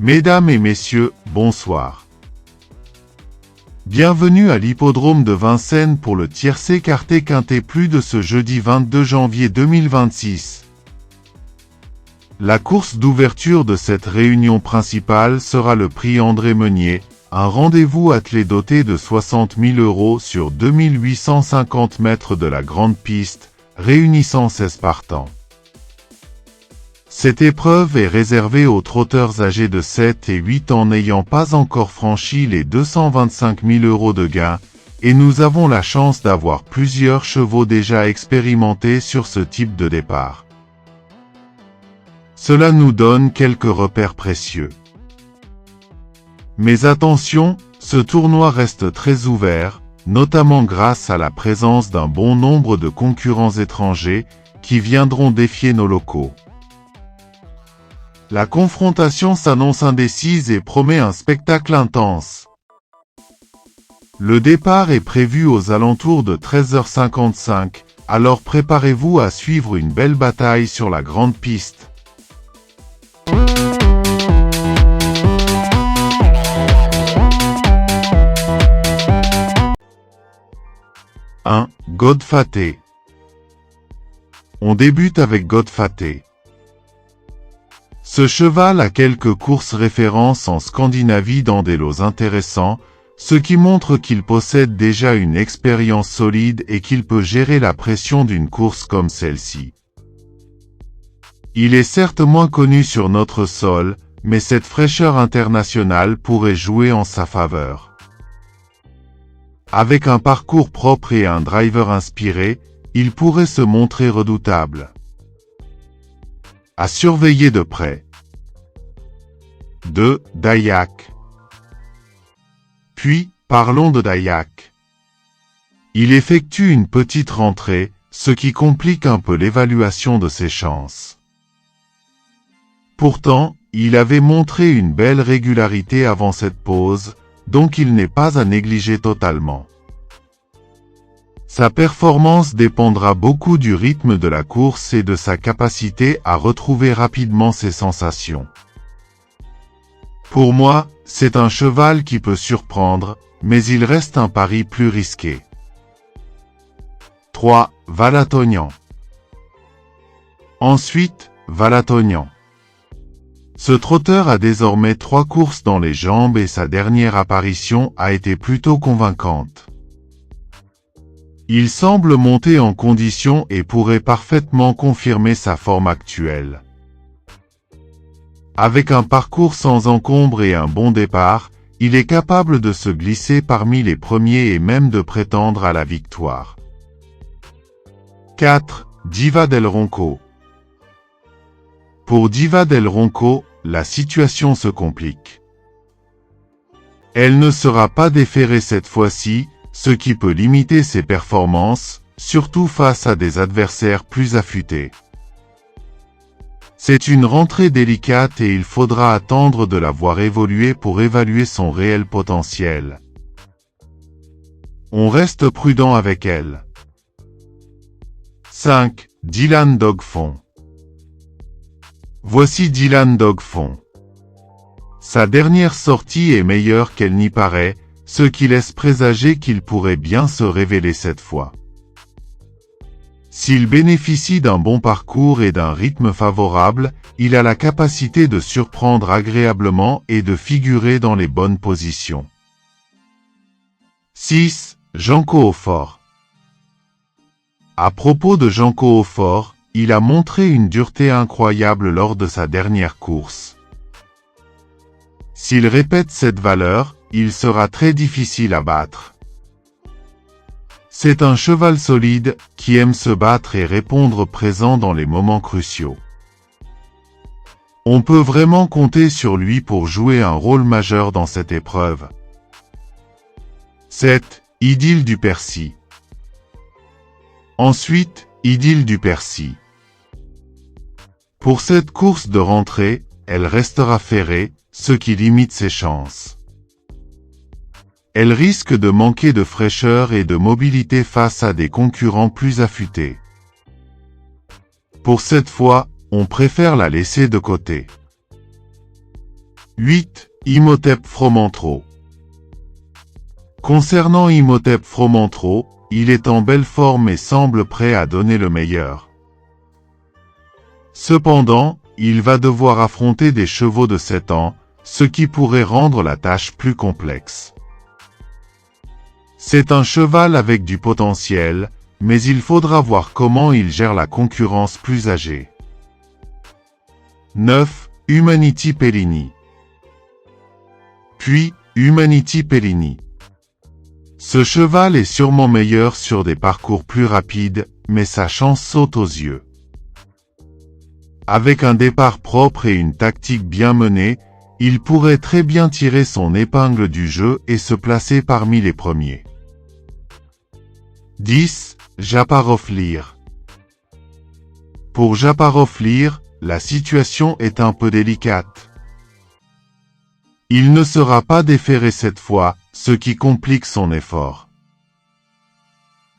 Mesdames et messieurs, bonsoir. Bienvenue à l'hippodrome de Vincennes pour le tiercé quarté quinté plus de ce jeudi 22 janvier 2026. La course d'ouverture de cette réunion principale sera le prix André Meunier, un rendez-vous attelé doté de 60 000 € sur 2850 mètres de la grande piste, réunissant 16 partants. Cette épreuve est réservée aux trotteurs âgés de 7 et 8 ans n'ayant pas encore franchi les 225 000 € de gain, et nous avons la chance d'avoir plusieurs chevaux déjà expérimentés sur ce type de départ. Cela nous donne quelques repères précieux. Mais attention, ce tournoi reste très ouvert, notamment grâce à la présence d'un bon nombre de concurrents étrangers qui viendront défier nos locaux. La confrontation s'annonce indécise et promet un spectacle intense. Le départ est prévu aux alentours de 13h55, alors préparez-vous à suivre une belle bataille sur la grande piste. Godfaté. On débute avec Godfaté. Ce cheval a quelques courses références en Scandinavie dans des lots intéressants, ce qui montre qu'il possède déjà une expérience solide et qu'il peut gérer la pression d'une course comme celle-ci. Il est certes moins connu sur notre sol, mais cette fraîcheur internationale pourrait jouer en sa faveur. Avec un parcours propre et un driver inspiré, il pourrait se montrer redoutable. À surveiller de près. 2. Dayak. Puis, parlons de Dayak. Il effectue une petite rentrée, ce qui complique un peu l'évaluation de ses chances. Pourtant, il avait montré une belle régularité avant cette pause, donc il n'est pas à négliger totalement. Sa performance dépendra beaucoup du rythme de la course et de sa capacité à retrouver rapidement ses sensations. Pour moi, c'est un cheval qui peut surprendre, mais il reste un pari plus risqué. 3. Valatonian. Ensuite, Valatonian. Ce trotteur a désormais 3 courses dans les jambes et sa dernière apparition a été plutôt convaincante. Il semble monter en condition et pourrait parfaitement confirmer sa forme actuelle. Avec un parcours sans encombre et un bon départ, il est capable de se glisser parmi les premiers et même de prétendre à la victoire. 4. Diva del Ronco. Pour Diva del Ronco, la situation se complique. Elle ne sera pas déférée cette fois-ci, ce qui peut limiter ses performances, surtout face à des adversaires plus affûtés. C'est une rentrée délicate et il faudra attendre de la voir évoluer pour évaluer son réel potentiel. On reste prudent avec elle. 5. Dylan Dogfond. Voici Dylan Dogfond. Sa dernière sortie est meilleure qu'elle n'y paraît, ce qui laisse présager qu'il pourrait bien se révéler cette fois. S'il bénéficie d'un bon parcours et d'un rythme favorable, il a la capacité de surprendre agréablement et de figurer dans les bonnes positions. 6. Janko Aufort. À propos de Janko Aufort, il a montré une dureté incroyable lors de sa dernière course. S'il répète cette valeur, il sera très difficile à battre. C'est un cheval solide, qui aime se battre et répondre présent dans les moments cruciaux. On peut vraiment compter sur lui pour jouer un rôle majeur dans cette épreuve. 7. Idylle du Percy. Ensuite, Idylle du Percy. Pour cette course de rentrée, elle restera ferrée, ce qui limite ses chances. Elle risque de manquer de fraîcheur et de mobilité face à des concurrents plus affûtés. Pour cette fois, on préfère la laisser de côté. 8. Imhotep Fromantro. Concernant Imhotep Fromantro, il est en belle forme et semble prêt à donner le meilleur. Cependant, il va devoir affronter des chevaux de 7 ans, ce qui pourrait rendre la tâche plus complexe. C'est un cheval avec du potentiel, mais il faudra voir comment il gère la concurrence plus âgée. 9. Humanity Pellini. Puis, Humanity Pellini. Ce cheval est sûrement meilleur sur des parcours plus rapides, mais sa chance saute aux yeux. Avec un départ propre et une tactique bien menée, il pourrait très bien tirer son épingle du jeu et se placer parmi les premiers. 10. Japarov Lear. Pour Japarov Lear, la situation est un peu délicate. Il ne sera pas déféré cette fois, ce qui complique son effort.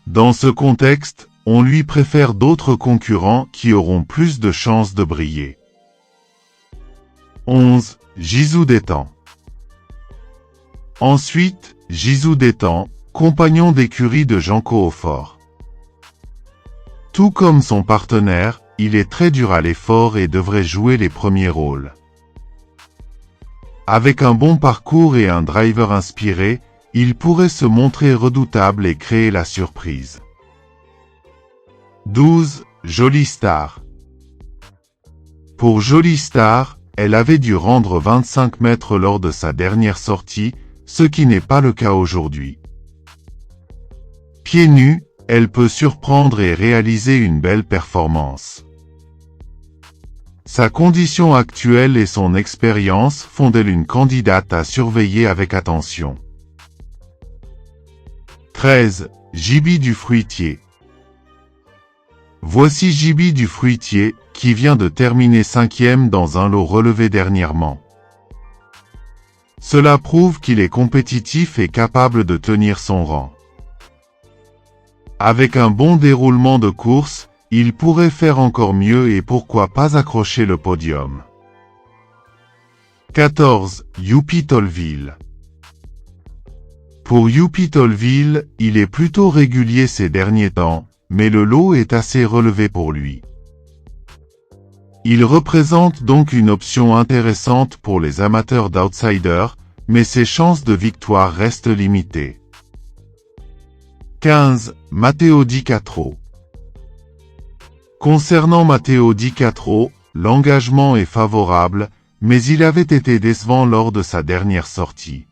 Dans ce contexte, on lui préfère d'autres concurrents qui auront plus de chances de briller. 11. Jisoo Détang. Ensuite, Jisoo Détang, compagnon d'écurie de Janko Aufort. Tout comme son partenaire, il est très dur à l'effort et devrait jouer les premiers rôles. Avec un bon parcours et un driver inspiré, il pourrait se montrer redoutable et créer la surprise. 12. Jolie Star. Pour Jolie Star, elle avait dû rendre 25 mètres lors de sa dernière sortie, ce qui n'est pas le cas aujourd'hui. Pieds nus, elle peut surprendre et réaliser une belle performance. Sa condition actuelle et son expérience font d'elle une candidate à surveiller avec attention. 13. Jibi du Fruitier. Voici Jibi du Fruitier, qui vient de terminer 5e dans un lot relevé dernièrement. Cela prouve qu'il est compétitif et capable de tenir son rang. Avec un bon déroulement de course, il pourrait faire encore mieux et pourquoi pas accrocher le podium. 14. Youpi Tolville. Pour Youpi Tolville, il est plutôt régulier ces derniers temps, mais le lot est assez relevé pour lui. Il représente donc une option intéressante pour les amateurs d'outsiders, mais ses chances de victoire restent limitées. 15. Matteo Di Quattro. Concernant Matteo Di Quattro, l'engagement est favorable, mais il avait été décevant lors de sa dernière sortie.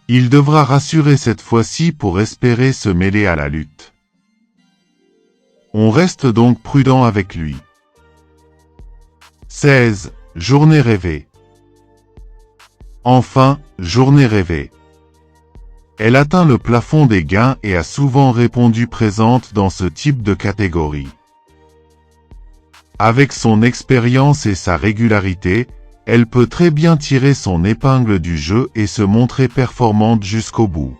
Il devra rassurer cette fois-ci pour espérer se mêler à la lutte. On reste donc prudent avec lui. 16. Journée rêvée. Enfin, Journée rêvée. Elle atteint le plafond des gains et a souvent répondu présente dans ce type de catégorie. Avec son expérience et sa régularité, elle peut très bien tirer son épingle du jeu et se montrer performante jusqu'au bout.